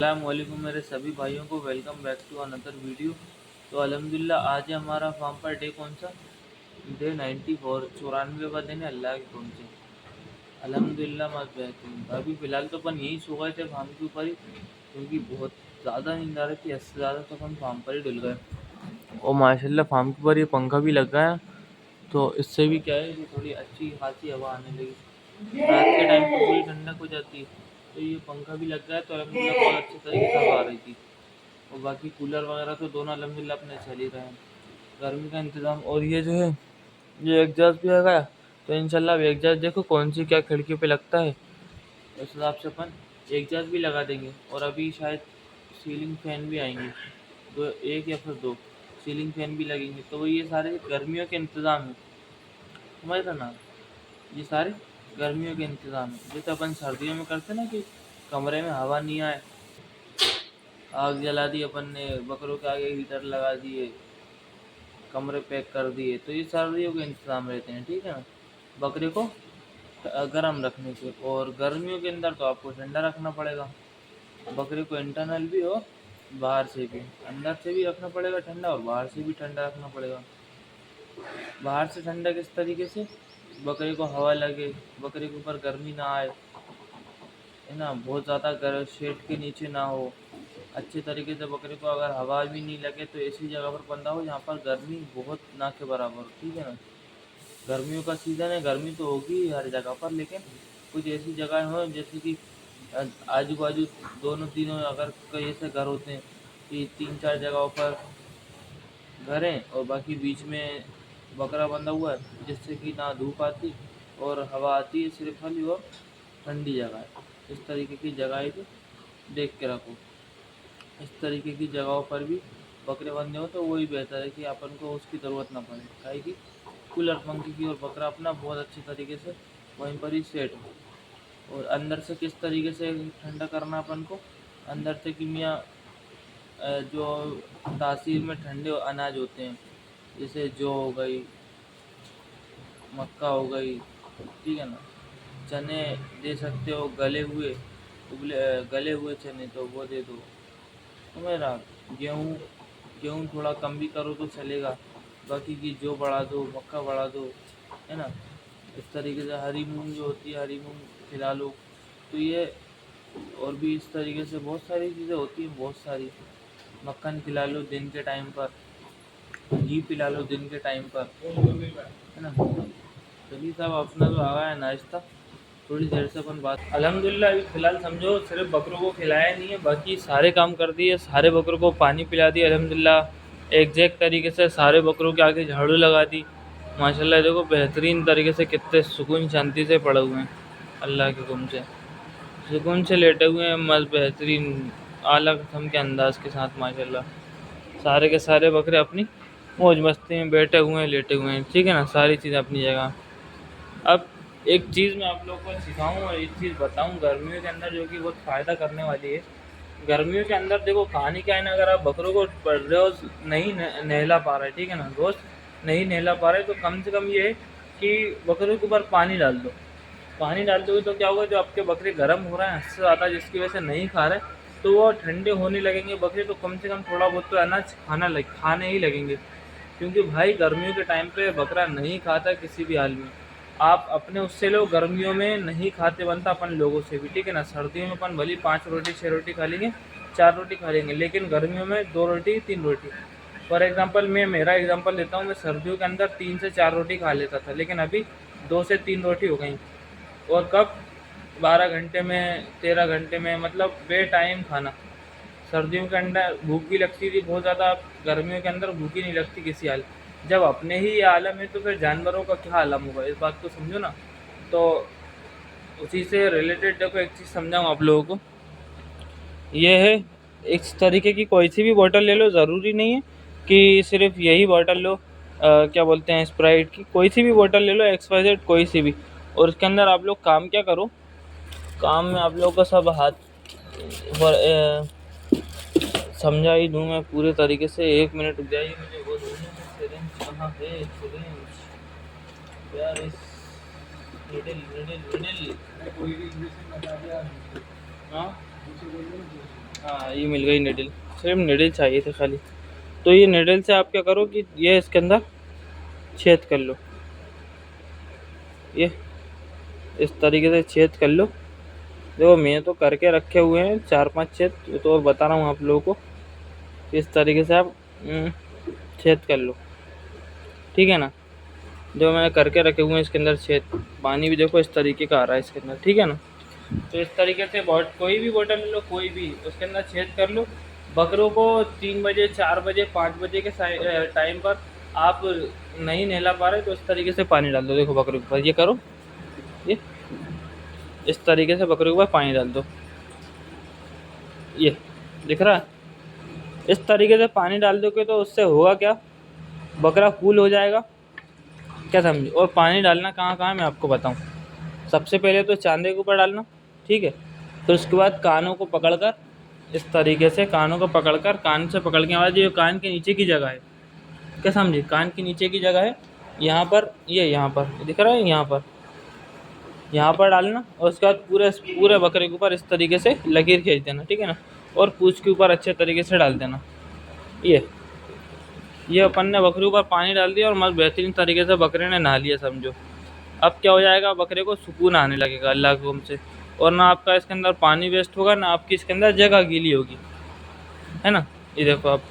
अस्सलामुअलैकुम मेरे सभी भाइयों को welcome back to another video. तो अल्हम्दुलिल्लाह आज है हमारा फार्म पर डे कौन सा डे 94 94वां दिन है अल्लाह के हुक्म से। अल्हम्दुलिल्लाह मस्त बेहतरीन। अभी फ़िलहाल तो अपन यहीं सो गए थे फार्म के ऊपर ही, क्योंकि बहुत ज़्यादा नींद आ रही थी। इससे ज़्यादा तो अपन फार्म पर ही डुल गए। और माशाल्लाह फार्म के ऊपर ये पंखा भी लग गया, तो इससे भी क्या है कि थोड़ी अच्छी खासी हवा आने लगी। रात के टाइम तो पूरी ठंडक हो जाती है, तो ये पंखा भी लग गया है, तो अल्हम्दुलिल्लाह बहुत अच्छे तरीके से हवा आ रही थी। और बाकी कूलर वगैरह तो दोनों अल्हम्दुलिल्लाह अपने चल ही रहे हैं। गर्मी का इंतज़ाम, और ये जो है ये एग्जॉस्ट भी आ गया, तो इंशाल्लाह अब एग्जॉस्ट देखो कौन सी क्या खिड़की पे लगता है, उस हिसाब से अपन एग्जॉस्ट भी लगा देंगे। और अभी शायद सीलिंग फैन भी आएंगे, तो एक या फिर दो सीलिंग फैन भी लगेंगे। तो ये सारे गर्मियों के इंतज़ाम है, समझ रहे ना। ये सारे गर्मियों के इंतज़ाम है। जैसे अपन सर्दियों में करते ना कि कमरे में हवा नहीं आए, आग जला दी अपन ने, बकरों के आगे हीटर लगा दिए, कमरे पैक कर दिए, तो ये सर्दियों के इंतज़ाम रहते हैं, ठीक है ना, बकरे को गर्म रखने के। और गर्मियों के अंदर तो आपको ठंडा रखना पड़ेगा बकरे को, इंटरनल भी और बाहर से भी। अंदर से भी रखना पड़ेगा ठंडा, और बाहर से भी ठंडा रखना पड़ेगा। बाहर से ठंडा किस तरीके से, बकरे को हवा लगे, बकरे के ऊपर गर्मी ना आए, है ना, बहुत ज़्यादा शेड के नीचे ना हो। अच्छे तरीके से बकरे को अगर हवा भी नहीं लगे तो ऐसी जगह पर बंधा हो जहाँ पर गर्मी बहुत ना के बराबर हो, ठीक है ना। गर्मियों का सीज़न है, गर्मी तो होगी ही हर जगह पर, लेकिन कुछ ऐसी जगह हो जैसे कि आजू बाजू दोनों तीनों अगर कई ऐसे घर होते हैं कि 3-4 जगहों पर घर हैं, और बाकी बीच में बकरा बंधा हुआ है, जिससे कि ना धूप आती और हवा आती है सिर्फ खाली, और ठंडी जगह है। इस तरीके की जगह भी देख के रखो। इस तरीके की जगहों पर भी बकरे बंधे हो तो वही बेहतर है कि अपन को उसकी ज़रूरत ना पड़े, काहे कि कूलर पंखे की, और बकरा अपना बहुत अच्छे तरीके से वहीं पर ही सेट हो। और अंदर से किस तरीके से ठंडा करना अपन को, अंदर से कि मियाँ जो तासीर में ठंडे अनाज होते हैं, जैसे जौ हो गई, मक्का हो गई, ठीक है ना, चने दे सकते हो, गले हुए चने तो वो दे दो। तो मेरा गेहूँ गेहूँ थोड़ा कम भी करो तो चलेगा, बाकी की जो बढ़ा दो, मक्का बढ़ा दो, है ना। इस तरीके से हरी मूंग जो होती है, हरी मूंग खिला लो। तो ये और भी इस तरीके से बहुत सारी चीज़ें होती हैं, बहुत सारी। मक्खन खिला लो दिन के टाइम पर, घी पिला लो दिन के टाइम पर, है ना। चलिए साहब, अपना तो आ गया है नाश्ता, थोड़ी देर से अपन बात। अल्हम्दुलिल्लाह अभी फ़िलहाल समझो सिर्फ बकरों को खिलाया नहीं है, बाकी सारे काम कर दिए, सारे बकरों को पानी पिला दिया अल्हम्दुलिल्लाह। एग्जैक्ट तरीके से सारे बकरों के आगे झाड़ू लगा दी। माशाल्लाह देखो बेहतरीन तरीके से कितने सुकून शांति से पड़े हुए हैं, अल्लाह के हुक्म से सुकून से लेटे हुए हैं, मस्त बेहतरीन आला किस्म के अंदाज के साथ। माशाल्लाह सारे के सारे बकरे अपनी मौज मस्ती में बैठे हुए हैं, लेटे हुए हैं, ठीक है ना, सारी चीज़ें अपनी जगह। अब एक चीज़ मैं आप लोगों को सिखाऊं और एक चीज़ बताऊं गर्मियों के अंदर, जो कि बहुत फ़ायदा करने वाली है। गर्मियों के अंदर देखो कहानी क्या है ना, अगर आप बकरों को रोज़ नहीं नहला पा रहे, ठीक है ना, रोज़ नहीं नहला पा रहे, तो कम से कम ये है कि बकरों के ऊपर पानी डाल दो। पानी डाल दोगे तो क्या होगा, जो आपके बकरे गर्म हो रहे हैं हद से ज़्यादा, जिसकी वजह से नहीं खा रहे, तो वो ठंडे होने लगेंगे बकरे, तो कम से कम थोड़ा बहुत तो अनाज खाने ही लगेंगे। क्योंकि भाई गर्मियों के टाइम पे बकरा नहीं खाता किसी भी हाल में। आप अपने उससे लो, गर्मियों में नहीं खाते बनता अपन लोगों से भी, ठीक है ना। सर्दियों में अपन भली 5 रोटी 6 रोटी खा लेंगे, 4 रोटी खा लेंगे, लेकिन गर्मियों में 2 रोटी 3 रोटी। फॉर एग्जांपल मैं मेरा एग्जांपल लेता हूँ, मैं सर्दियों के अंदर 3 से 4 रोटी खा लेता था, लेकिन अभी 2 से 3 रोटी हो गई। और कब, 12 घंटे में, 13 घंटे में, मतलब बे टाइम खाना। सर्दियों के अंदर भूख भी लगती थी बहुत ज़्यादा, गर्मियों के अंदर भूख ही नहीं लगती किसी हाल। जब अपने ही ये आलम है तो फिर जानवरों का क्या आलम होगा, इस बात को समझो ना। तो उसी से रिलेटेड देखो एक चीज़ समझाऊँ आप लोगों को, ये है इस तरीके की कोई सी भी बोतल ले लो, ज़रूरी नहीं है कि सिर्फ यही बोतल लो, क्या बोलते हैं, स्प्राइट की कोई सी भी बोतल ले लो, XYZ कोई सी भी। और उसके अंदर आप लोग काम क्या करो, काम में आप लोगों का सब हाथ समझा ही दूँ मैं पूरे तरीके से। 1 मिनट रुक जाइए, मुझे वो ढूंढने में सिरिंज कहाँ है, सिरिंज यार, इस निडल निडल निडल। हाँ हाँ ये मिल गई निडल, सिर्फ निडल चाहिए थे खाली। तो ये निडल से आप क्या करो कि ये इसके अंदर छेद कर लो, ये इस तरीके से छेद कर लो। देखो मैं तो करके रखे हुए हैं 4-5 छेद, तो और बता रहा हूँ आप लोगों को। इस तरीके से आप छेद कर लो, ठीक है ना। जो मैंने करके रखे हुए हैं इसके अंदर छेद, पानी भी देखो इस तरीके का आ रहा है इसके अंदर, ठीक है ना। तो इस तरीके से कोई भी बोतल ले लो, कोई भी, उसके अंदर छेद कर लो। बकरों को 3 बजे 4 बजे 5 बजे के टाइम पर आप नहीं नहला पा रहे तो इस तरीके से पानी डाल दो। देखो बकरों के ऊपर ये करो, ये इस तरीके से बकरों के ऊपर पानी डाल दो, ये दिख रहा है। इस तरीके से पानी डाल दोगे तो उससे होगा क्या, बकरा कूल हो जाएगा, क्या समझे। और पानी डालना कहाँ कहाँ मैं आपको बताऊँ। सबसे पहले तो चांदे के ऊपर डालना, ठीक है। फिर उसके बाद कानों को पकड़कर इस तरीके से, कानों को पकड़कर, कान से पकड़ के आवाज़, ये कान के नीचे की जगह है, क्या समझे, कान के नीचे की जगह है, यहाँ पर, ये यहाँ पर दिख रहा है, यहाँ पर डालना। और उसके बाद पूरे पूरे बकरे के ऊपर इस तरीके से लकीर खींच देना, ठीक है ना। और पूँछ के ऊपर अच्छे तरीके से डाल देना। ये अपन ने बकरे ऊपर पानी डाल दिया और मस्त बेहतरीन तरीके से बकरे ने नहा लिया समझो। अब क्या हो जाएगा, बकरे को सुकून आने लगेगा अल्लाह के हुक्म से। और ना आपका इसके अंदर पानी वेस्ट होगा, ना आपकी इसके अंदर जगह गीली होगी, है ना। ये देखो अब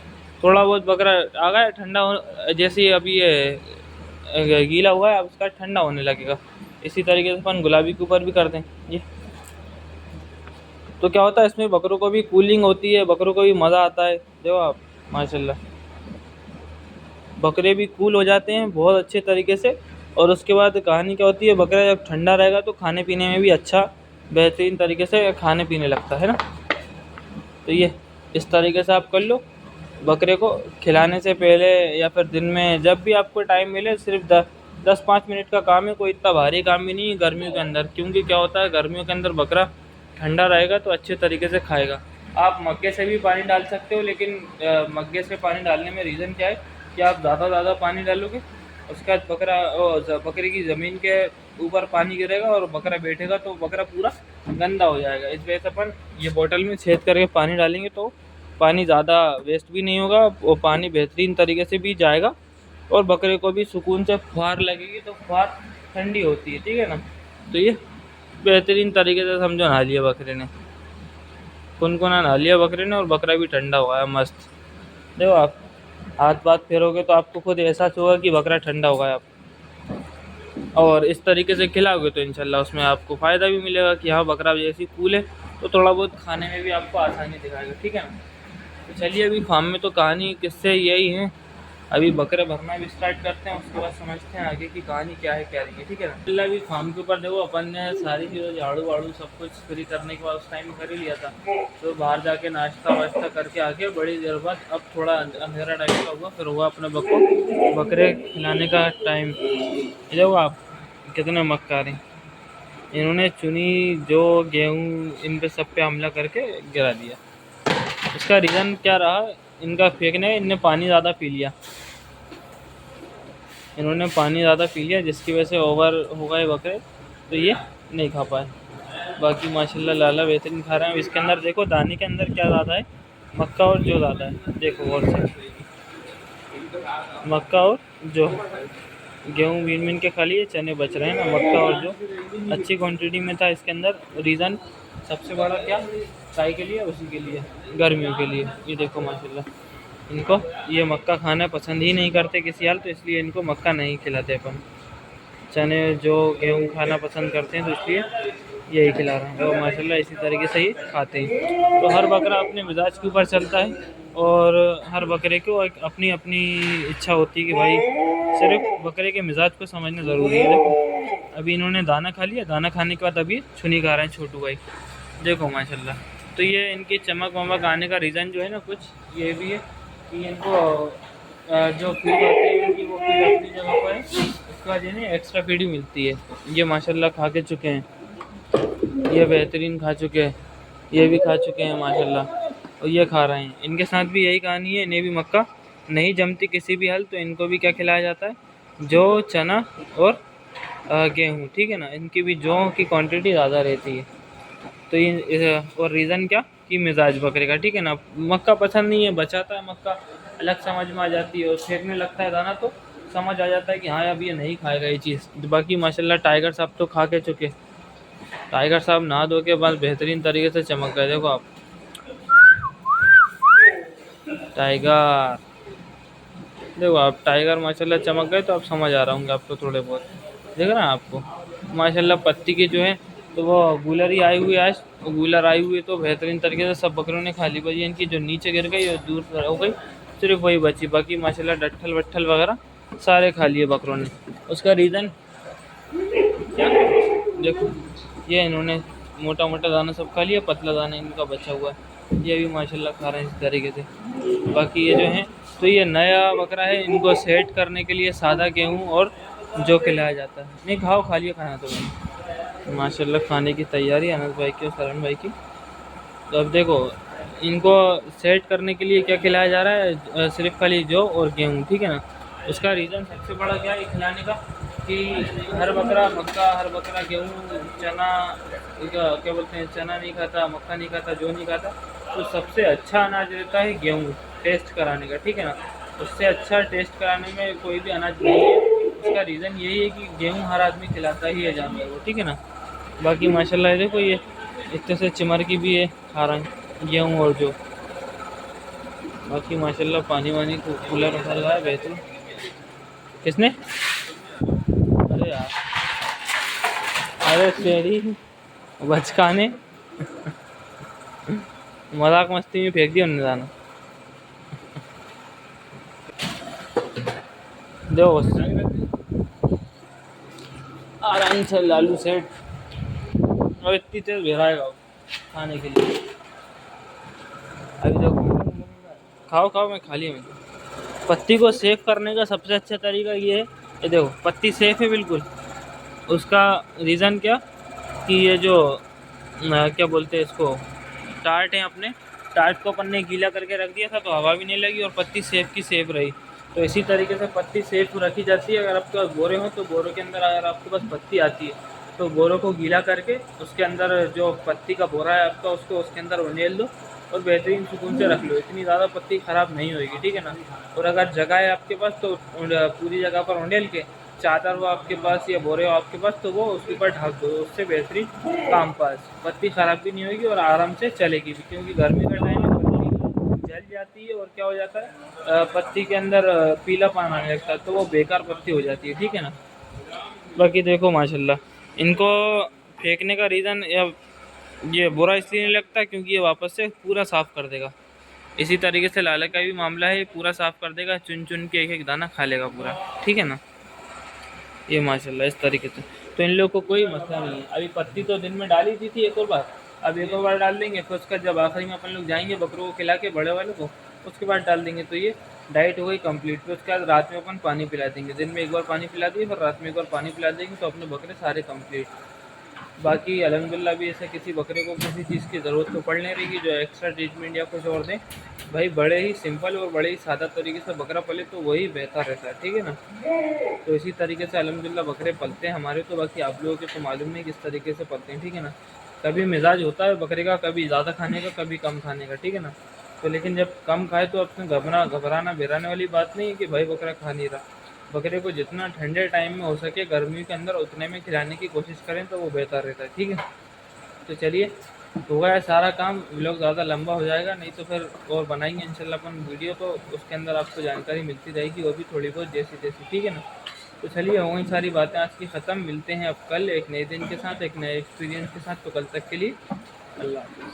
थोड़ा बहुत बकरा आ गया ठंडा जैसे अभी ये गीला हुआ है, अब इसका ठंडा होने लगेगा। इसी तरीके से अपन गुलाबी के ऊपर भी कर दें ये। तो क्या होता है, इसमें बकरों को भी कूलिंग होती है, बकरों को भी मज़ा आता है। देखो आप माशाल्लाह, बकरे भी कूल हो जाते हैं बहुत अच्छे तरीके से। और उसके बाद कहानी क्या होती है, बकरा जब ठंडा रहेगा तो खाने पीने में भी अच्छा बेहतरीन तरीके से खाने पीने लगता है ना। तो ये इस तरीके से आप कर लो। बकरे को खिलाने से पहले या फिर दिन में जब भी आपको टाइम मिले, सिर्फ 10-5 मिनट का काम है, कोई इतना भारी काम भी नहीं है गर्मियों के अंदर। क्योंकि क्या होता है, गर्मियों के अंदर बकरा ठंडा रहेगा तो अच्छे तरीके से खाएगा। आप मग्गे से भी पानी डाल सकते हो, लेकिन मग्गे से पानी डालने में रीज़न क्या है कि आप ज़्यादा पानी डालोगे, उसके बाद बकरे की ज़मीन के ऊपर पानी गिरेगा और बकरा बैठेगा तो बकरा पूरा गंदा हो जाएगा। इस वजह से अपन ये बोतल में छेद करके पानी डालेंगे तो पानी ज़्यादा वेस्ट भी नहीं होगा, वो पानी बेहतरीन तरीके से भी जाएगा और बकरे को भी सुकून से फुहार लगेगी, तो फुहार ठंडी होती है, ठीक है ना। तो ये बेहतरीन तरीके से समझो नहा लिया बकरे ने, कुनकुना नहा लिया बकरे ने और बकरा भी ठंडा हुआ है मस्त। देखो आप हाथ पाथ फेरोगे तो आपको खुद एहसास होगा कि बकरा ठंडा हो गया। और इस तरीके से खिलाओगे तो इंशाल्लाह उसमें आपको फ़ायदा भी मिलेगा कि हाँ बकरा जैसी कूल है, तो थोड़ा बहुत खाने में भी आपको आसानी दिखाएगा, ठीक है ना। तो चलिए अभी फार्म में तो कहानी किस्से यही हैं, अभी बकरे भरना भी स्टार्ट करते हैं, उसके बाद समझते हैं आगे की कहानी क्या है क्या रही है, ठीक है ना। अल्लाह अभी फार्म के ऊपर देखो अपन ने सारी चीज़ें झाड़ू वाड़ू सब कुछ फ्री करने के बाद उस टाइम कर ही लिया था। तो बाहर जाके नाश्ता वाश्ता करके आके बड़ी देर बाद अब थोड़ा अंधेरा टाइम का हुआ, फिर हुआ अपने बकरे खिलाने का टाइम। देखो आप कितने मक्कार हैं, इन्होंने चुनी जो गेहूँ इन पे सब पे हमला करके गिरा दिया। इसका रीज़न क्या रहा, इनका फेंकने, इनने पानी ज़्यादा पी लिया, इन्होंने पानी ज़्यादा पी लिया जिसकी वजह से ओवर हो गए बकरे, तो ये नहीं खा पाए। बाकी माशाल्लाह लाला बेहतरीन खा रहे हैं। इसके अंदर देखो दाने के अंदर क्या ज़्यादा है, मक्का और जो ज़्यादा है, देखो और से मक्का और जो, गेहूँ बीन बीन के खा लिए, चने बच रहे हैं ना, मक्का और जो अच्छी क्वांटिटी में था इसके अंदर। रीज़न सबसे बड़ा क्या, चाय के लिए, उसी के लिए, गर्मियों के लिए। ये देखो माशाल्लाह इनको ये मक्का खाना पसंद ही नहीं करते किसी हाल, तो इसलिए इनको मक्का नहीं खिलाते अपन। चने जो गेहूँ खाना पसंद करते हैं तो इसलिए यही खिला रहे हैं, और माशाल्लाह इसी तरीके से ही खाते हैं। तो हर बकरा अपने मिजाज के ऊपर चलता है और हर बकरे को एक अपनी अपनी इच्छा होती है कि भाई सिर्फ बकरे के मिजाज को समझना ज़रूरी है। देखो अभी इन्होंने दाना खा लिया, दाना खाने के बाद अभी छुनी खा रहे हैं छोटू भाई, देखो माशाल्लाह। तो ये इनकी चमक वमक आने का रीज़न जो है ना, कुछ ये भी है कि इनको जो फीड होती है इनकी, वो फीड अपनी जगह पर है, उसके बाद इन्हें एक्स्ट्रा फीड भी मिलती है। ये माशाल्लाह खा के चुके हैं, ये बेहतरीन खा चुके हैं, ये भी खा चुके हैं माशाल्लाह, और ये खा रहे हैं। इनके साथ भी यही कहानी है, इन्हें भी मक्का नहीं जमती किसी भी हाल, तो इनको भी क्या खिलाया जाता है, जौ, चना और गेहूँ, ठीक है ना। इनकी भी जौ की क्वांटिटी ज़्यादा रहती है। तो ये और रीज़न क्या कि मिजाज बकरे का, ठीक है ना। मक्का पसंद नहीं है, बचाता है मक्का, अलग समझ में आ जाती है, और फेंकने लगता है दाना तो समझ आ जाता है कि हाँ अब ये नहीं खाएगा ये चीज़। बाकी माशाल्लाह टाइगर साहब तो खा के चुके, टाइगर साहब नहा धो के बाद बेहतरीन तरीके से चमक गए। देखो आप टाइगर, देखो आप टाइगर माशाल्लाह चमक गए, तो आप समझ आ रहा हूँ आपको थोड़े बहुत, देख रहे हैं आपको माशाल्लाह पत्ती के जो है। तो वो गूलर ही आई हुई है आज, वो गूलर आई हुई है तो बेहतरीन तरीके से सब बकरों ने खा ली। भाई इनकी जो नीचे गिर गई और दूर हो गई, सिर्फ वही बची, बाकी माशाल्लाह डट्ठल वट्ठल वगैरह सारे खा लिए बकरों ने। उसका रीज़न क्या, देखो ये इन्होंने मोटा मोटा दाना सब खा लिया, पतला दाना इनका बचा हुआ है, ये भी माशाल्लाह खा रहे हैं इस तरीके से। बाकी ये जो है, तो ये नया बकरा है, इनको सेट करने के लिए सादा गेहूँ और जो खिलाया जाता है। नहीं खाओ, खा लिया खाना तो मैंने। माशाल्लाह खाने की तैयारी अनस भाई की और सरण भाई की। तो अब देखो इनको सेट करने के लिए क्या खिलाया जा रहा है, सिर्फ खाली जौ और गेहूँ, ठीक है ना। उसका रीज़न सबसे बड़ा क्या है खिलाने का, कि हर बकरा मक्का, हर बकरा गेहूँ, चना, क्या बोलते हैं, चना नहीं खाता, मक्का नहीं खाता, जौ नहीं खाता। तो सबसे अच्छा अनाज रहता है गेहूँ, टेस्ट कराने का, ठीक है ना। उससे अच्छा टेस्ट कराने में कोई भी अनाज नहीं है। उसका रीज़न यही है कि गेहूँ हर आदमी खिलाता ही है जानवर को, ठीक है ना। बाकी माशाल्लाह देखो ये इतने से चिमर की भी है, खा रहे हैं गेहूँ और जो। बाकी माशाल्लाह पानी वानी को कूलर रखा हुआ है बेहतरीन। किसने, अरे यार, अरे तेरी बचकाने मजाक मस्ती में फेंक दिया उन्होंने दाना। देखो आराम से लालू सेठ, और इतनी तेज भिराएगा खाने के लिए। अभी देखो खाओ खाओ, मैं खा लिया मैंने। पत्ती को सेव करने का सबसे अच्छा तरीका ये है, ये देखो पत्ती सेफ है बिल्कुल। उसका रीज़न क्या, कि ये जो क्या बोलते हैं इसको, टार्ट है अपने, टार्ट को अपन ने गीला करके रख दिया था तो हवा भी नहीं लगी और पत्ती सेफ की सेफ रही। तो इसी तरीके से पत्ती सेफ रखी जाती है। अगर आपके पास बोरे हो तो बोरों के अंदर अगर आपके पास पत्ती आती है तो बोरों को गीला करके उसके अंदर जो पत्ती का बोरा है आपका, उसको उसके अंदर उंडेल दो और बेहतरीन सुकून से रख लो। इतनी ज़्यादा पत्ती ख़राब नहीं होगी, ठीक है ना। और अगर जगह है आपके पास तो पूरी जगह पर उंडेल के चादर हो आपके पास या बोरे हो आपके पास तो वो उसके ऊपर ढक दो, उससे बेहतरीन काम पास, पत्ती ख़राब भी नहीं होगी और आराम से चलेगी भी। क्योंकि गर्मी का टाइम है, पत्ती जल जाती है और क्या हो जाता है, पत्ती के अंदर पीला पानी आने लगता है तो वो बेकार पत्ती हो जाती है, ठीक है ना। बाकी देखो माशाल्लाह इनको फेंकने का रीज़न, या ये बुरा इसलिए नहीं लगता क्योंकि ये वापस से पूरा साफ़ कर देगा। इसी तरीके से लाला का भी मामला है, पूरा साफ़ कर देगा, चुन चुन के एक एक दाना खा लेगा पूरा, ठीक है ना। ये माशाल्लाह इस तरीके से तो इन लोगों को कोई मसला नहीं है। अभी पत्ती तो दिन में डाली थी एक और बार, अब एक और बार डाल देंगे, फिर उसका जब आखिरी में अपन लोग जाएंगे बकरों को खिला के बड़े वाले को, उसके बाद डाल देंगे। तो ये डाइट हो गई कंप्लीट। फिर उसके बाद रात में अपन पानी पिला देंगे, दिन में एक बार पानी पिला दिए, फिर रात में एक बार पानी पिला देंगे, तो अपने बकरे सारे कंप्लीट। बाकी अल्हम्दुलिल्लाह भी ऐसे किसी बकरे को किसी चीज़ की ज़रूरत तो पड़ नहीं रही जो एक्स्ट्रा ट्रीटमेंट या कुछ और दें। भाई बड़े ही सिंपल और बड़े ही सादा तरीके से बकरा पले तो वही बेहतर रहता है, ठीक है ना। तो इसी तरीके से अल्हम्दुलिल्लाह बकरे पलते हैं हमारे। तो बाकी आप लोगों के तो मालूम नहीं किस तरीके से पलते हैं, ठीक है ना। कभी मिजाज होता है बकरे का, कभी ज़्यादा खाने का, कभी कम खाने का, ठीक है ना। तो लेकिन जब कम खाए तो अपने घबराना बिराने वाली बात नहीं है कि भाई बकरा खा नहीं रहा। बकरे को जितना ठंडे टाइम में हो सके गर्मी के अंदर उतने में खिलाने की कोशिश करें तो वो बेहतर रहता है, ठीक है। तो चलिए हो गया है सारा काम, व्लॉग ज़्यादा लंबा हो जाएगा नहीं तो फिर और बनाएंगे इंशाल्लाह अपन वीडियो, तो उसके अंदर आपको जानकारी मिलती रहेगी वो भी थोड़ी बहुत जैसी तैसी, ठीक है ना। तो चलिए हो गई सारी बातें आज की ख़त्म, मिलते हैं अब कल एक नए दिन के साथ, एक नए एक्सपीरियंस के साथ। तो कल तक के लिए अल्लाह हाफ़िज़।